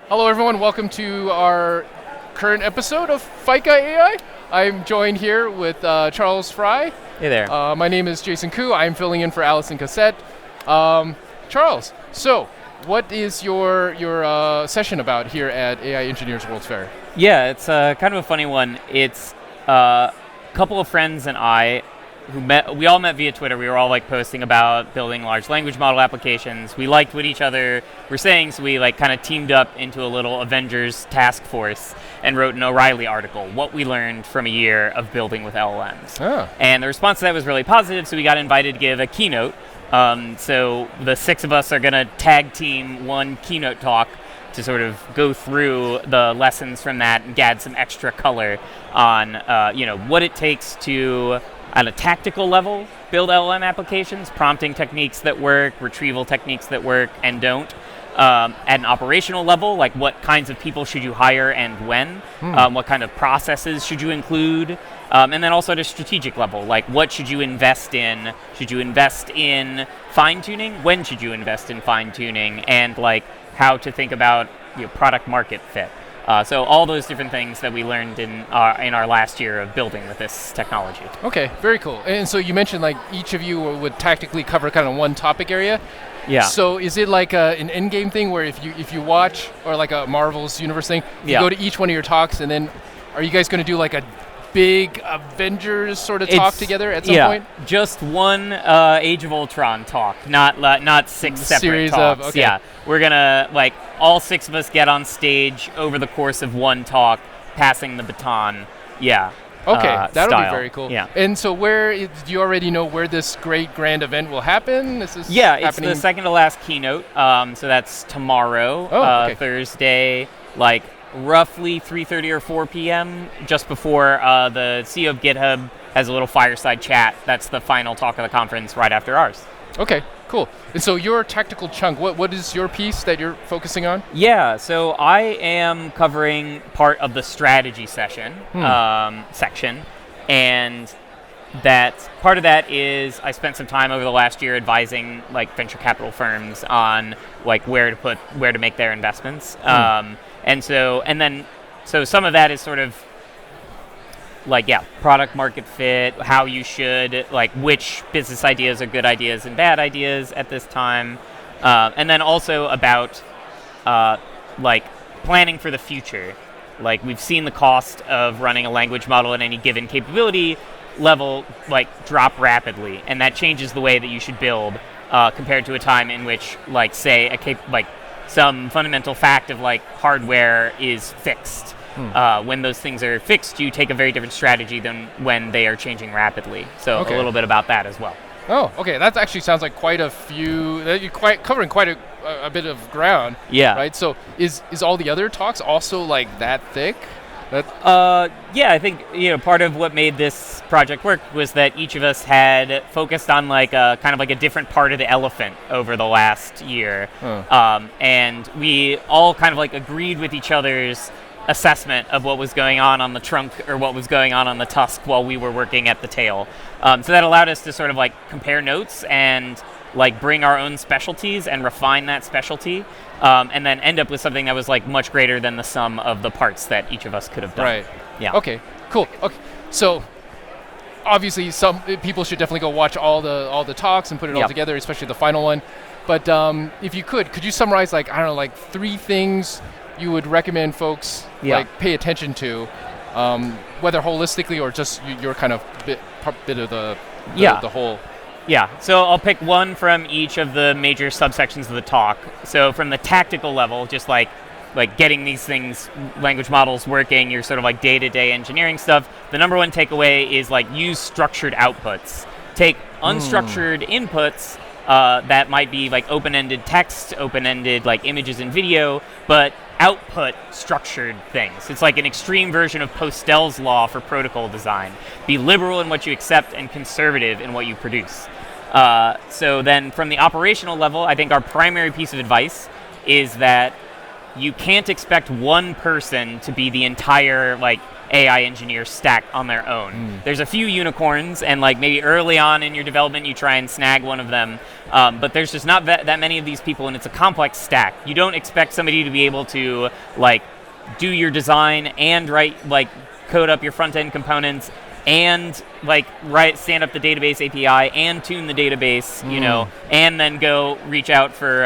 Hello, everyone. Welcome to our current episode of FICA AI. I'm joined here with Charles Fry. Hey there. My name is Jason Koo. I'm filling in for Allison Cassette. Charles, so what is your session about here at AI Engineers World's Fair? Yeah, it's kind of a funny one. It's a couple of friends and I who met. We all met via Twitter. We were all like posting about building large language model applications. We liked what each other were saying, so we like kind of teamed up into a little Avengers task force and wrote an O'Reilly article, what we learned from a year of building with LLMs. Oh. And the response to that was really positive, so we got invited to give a keynote. So the six of us are going to tag team one keynote talk to sort of go through the lessons from that and add some extra color on what it takes to, on a tactical level, build LLM applications, prompting techniques that work, retrieval techniques that work and don't. At an operational level, like what kinds of people should you hire and when, what kind of processes should you include, and then also at a strategic level, like what should you invest in? Should you invest in fine-tuning? When should you invest in fine-tuning? And like how to think about product market fit. So all those different things that we learned in our last year of building with this technology. Okay, very cool. And so you mentioned like each of you would tactically cover kind of one topic area. Yeah. So is it like an endgame thing where if you watch, or like a Marvel's Universe thing, you go to each one of your talks, and then are you guys going to do like a big Avengers sort of talk together at some point? Just one Age of Ultron talk, not six separate series talks. Okay. Yeah, we're gonna like all six of us get on stage over the course of one talk, passing the baton. Yeah. Okay, that'll style. be very cool. Yeah. And so do you already know where this great grand event will happen? Is this It's the second to last keynote. So that's tomorrow, Thursday, like roughly 3:30 or 4 p.m. just before the CEO of GitHub has a little fireside chat. That's the final talk of the conference right after ours. Okay, cool. And so your tactical chunk, what is your piece that you're focusing on? Yeah, so I am covering part of the strategy section, and that part of that is I spent some time over the last year advising like venture capital firms on like where to make their investments. So some of that is sort of like, product market fit, how you should, like which business ideas are good ideas and bad ideas at this time. And then also about like planning for the future. Like we've seen the cost of running a language model at any given capability level like drop rapidly, and that changes the way that you should build compared to a time in which like say some fundamental fact of like hardware is fixed. When those things are fixed, you take a very different strategy than when they are changing rapidly. So a little bit about that as well. Oh, okay. That actually sounds like quite a few. You're covering quite a bit of ground. Yeah. Right. So is all the other talks also like that thick? I think part of what made this project work was that each of us had focused on like kind of like a different part of the elephant over the last year, and we all kind of like agreed with each other's assessment of what was going on the trunk or what was going on the tusk while we were working at the tail. So that allowed us to sort of like compare notes and like bring our own specialties and refine that specialty, and then end up with something that was like much greater than the sum of the parts that each of us could have done. Right. Yeah. Okay. Cool. Okay. So obviously, some people should definitely go watch all the talks and put it all together, especially the final one. But if you could you summarize like like 3 things you would recommend folks like pay attention to, whether holistically or just your kind of bit of the whole. Yeah, so I'll pick one from each of the major subsections of the talk. So from the tactical level, just like getting these things, language models working, your sort of like day-to-day engineering stuff, the number one takeaway is like use structured outputs. Take unstructured inputs that might be like open-ended text, open-ended like images and video, but output structured things. It's like an extreme version of Postel's law for protocol design. Be liberal in what you accept and conservative in what you produce. So then from the operational level, I think our primary piece of advice is that you can't expect one person to be the entire like AI engineer stack on their own. There's a few unicorns, and like maybe early on in your development you try and snag one of them, but there's just not that many of these people, and it's a complex stack. You don't expect somebody to be able to like do your design and write like code up your front end components and like stand up the database API and tune the database, you know, and then go reach out for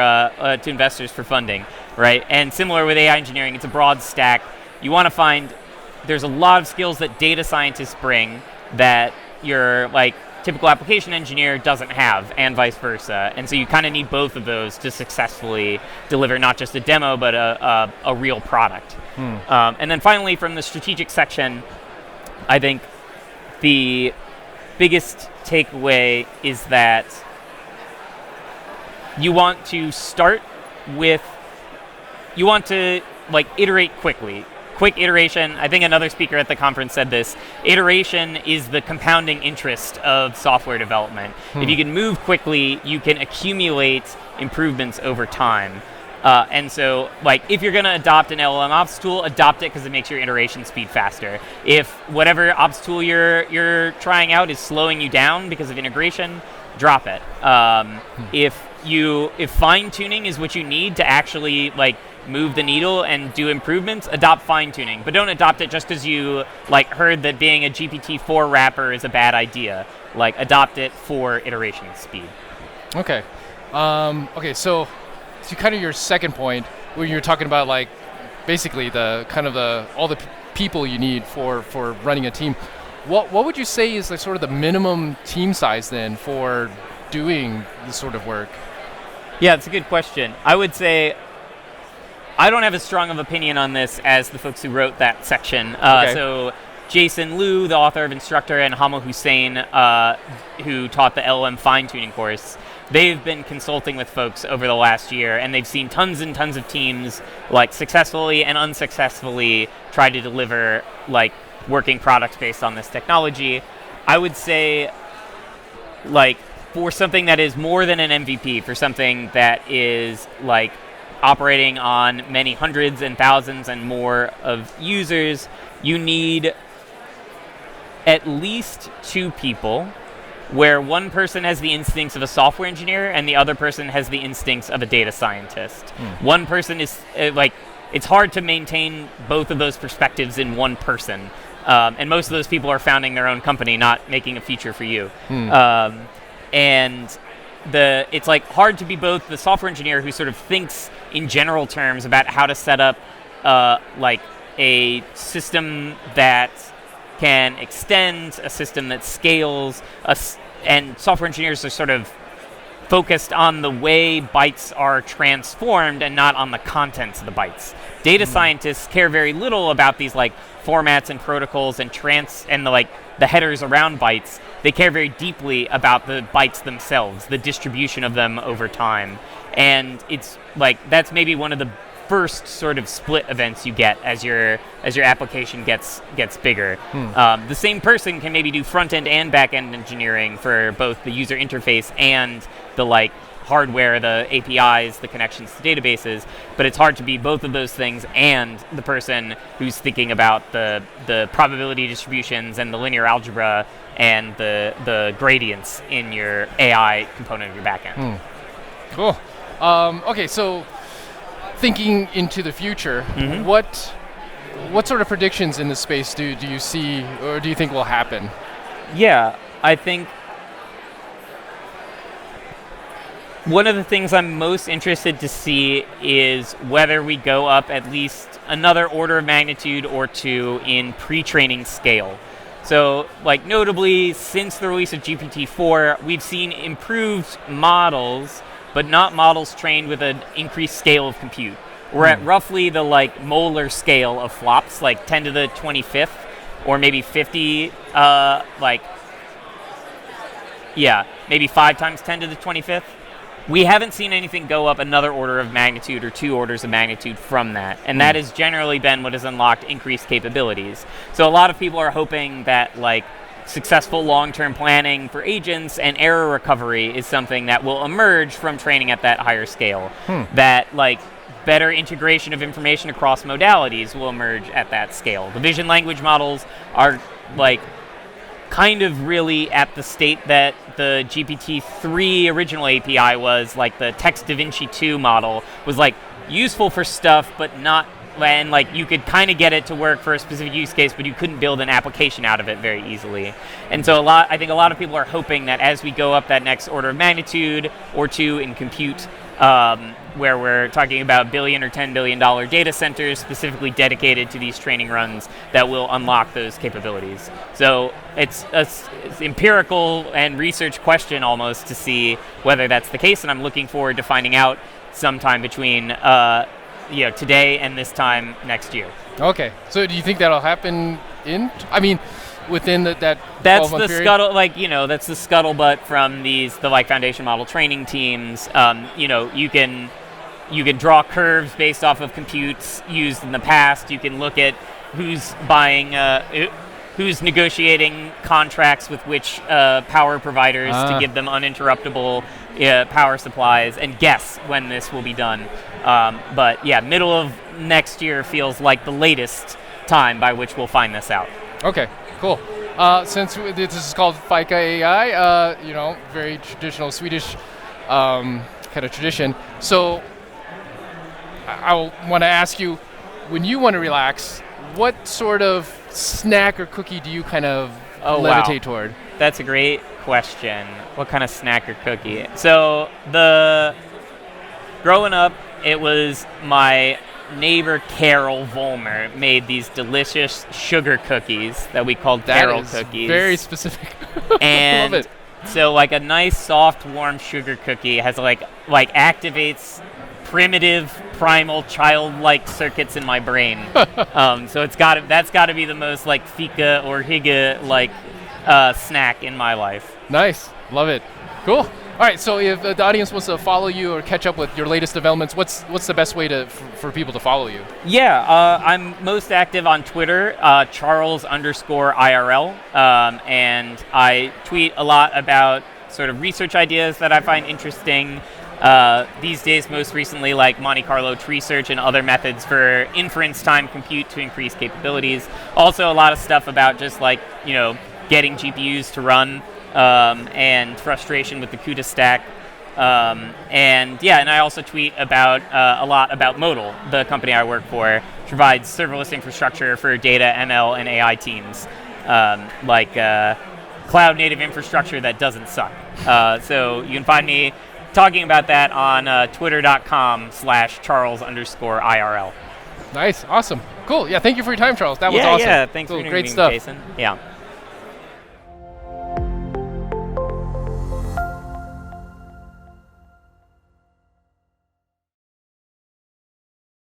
to investors for funding, right? And similar with AI engineering, it's a broad stack. You want to find there's a lot of skills that data scientists bring that your like typical application engineer doesn't have, and vice versa. And so you kind of need both of those to successfully deliver not just a demo but a real product. And then finally, from the strategic section, I think the biggest takeaway is that you want to like iterate quickly. Quick iteration, I think another speaker at the conference said this, iteration is the compounding interest of software development. If you can move quickly, you can accumulate improvements over time. And so, like, if you're going to adopt an LLM ops tool, adopt it because it makes your iteration speed faster. If whatever ops tool you're trying out is slowing you down because of integration, drop it. If fine tuning is what you need to actually like move the needle and do improvements, adopt fine tuning. But don't adopt it just because you like heard that being a GPT-4 wrapper is a bad idea. Like, adopt it for iteration speed. Okay. So kind of your second point, where you're talking about like basically the kind of all the people you need for running a team. What would you say is like sort of the minimum team size then for doing this sort of work? Yeah, it's a good question. I would say I don't have as strong of opinion on this as the folks who wrote that section. So Jason Liu, the author of Instructor, and Hamal Hussein, who taught the LLM fine-tuning course, they've been consulting with folks over the last year, and they've seen tons and tons of teams like successfully and unsuccessfully try to deliver like working products based on this technology. I would say like for something that is more than an MVP, for something that is like operating on many hundreds and thousands and more of users, you need at least 2 people where one person has the instincts of a software engineer and the other person has the instincts of a data scientist. One person is like, it's hard to maintain both of those perspectives in one person. And most of those people are founding their own company, not making a feature for you. And it's like hard to be both the software engineer who sort of thinks in general terms about how to set up like a system that can extend, a system that scales, and software engineers are sort of focused on the way bytes are transformed and not on the contents of the bytes. Data scientists care very little about these like formats and protocols and the headers around bytes. They care very deeply about the bytes themselves, the distribution of them over time. And it's like that's maybe one of the first sort of split events you get as your application gets bigger. The same person can maybe do front end and back end engineering for both the user interface and the like hardware, the APIs, the connections to databases, but it's hard to be both of those things and the person who's thinking about the probability distributions and the linear algebra and the gradients in your AI component of your backend. Cool. Okay, so thinking into the future, what sort of predictions in this space do you see or do you think will happen? Yeah, I think one of the things I'm most interested to see is whether we go up at least another order of magnitude or 2 in pre-training scale. So, like, notably, since the release of GPT-4, we've seen improved models, but not models trained with an increased scale of compute. We're at roughly the, like, molar scale of flops, like 10 to the 25th, or maybe 50, maybe 5 times 10 to the 25th. We haven't seen anything go up another order of magnitude or 2 orders of magnitude from that, and that has generally been what has unlocked increased capabilities. So a lot of people are hoping that like successful long-term planning for agents and error recovery is something that will emerge from training at that higher scale. That like better integration of information across modalities will emerge at that scale. The vision language models are like kind of really at the state that the GPT-3 original API was, like the Text DaVinci 2 model was like useful for stuff, but not, and like you could kind of get it to work for a specific use case, but you couldn't build an application out of it very easily. And so I think a lot of people are hoping that as we go up that next order of magnitude or two in compute, where we're talking about billion or $10 billion data centers specifically dedicated to these training runs, that will unlock those capabilities. So it's empirical and research question almost to see whether that's the case, and I'm looking forward to finding out sometime between today and this time next year. Okay, so do you think that'll happen within that that's 12-month the period? that's the scuttlebutt from the like foundation model training teams. You can draw curves based off of computes used in the past. You can look at who's buying, who's negotiating contracts with which power providers to give them uninterruptible power supplies, and guess when this will be done. But yeah, middle of next year feels like the latest time by which we'll find this out. Okay, cool. Since this is called FICA AI, very traditional Swedish kind of tradition. So I want to ask you, when you want to relax, what sort of snack or cookie do you kind of levitate toward? That's a great question. What kind of snack or cookie? So growing up, it was my neighbor Carol Volmer made these delicious sugar cookies that we called Carol cookies. Very specific. And love it. So like a nice soft warm sugar cookie has like activates primitive primal childlike circuits in my brain. So that's got to be the most like fika or higa like snack in my life. Nice. Love it. Cool. All right, so if the audience wants to follow you or catch up with your latest developments, what's the best way for people to follow you? Yeah, I'm most active on Twitter, Charles_IRL, and I tweet a lot about sort of research ideas that I find interesting. These days, most recently, like Monte Carlo tree search and other methods for inference time compute to increase capabilities. Also, a lot of stuff about just getting GPUs to run. And frustration with the CUDA stack. And I also tweet about a lot about Modal, the company I work for, which provides serverless infrastructure for data, ML, and AI teams, cloud native infrastructure that doesn't suck. So you can find me talking about that on twitter.com/Charles_IRL. Nice, awesome, cool. Yeah, thank you for your time, Charles. That was awesome. Yeah, thanks cool. for Great me, stuff. Jason. Yeah.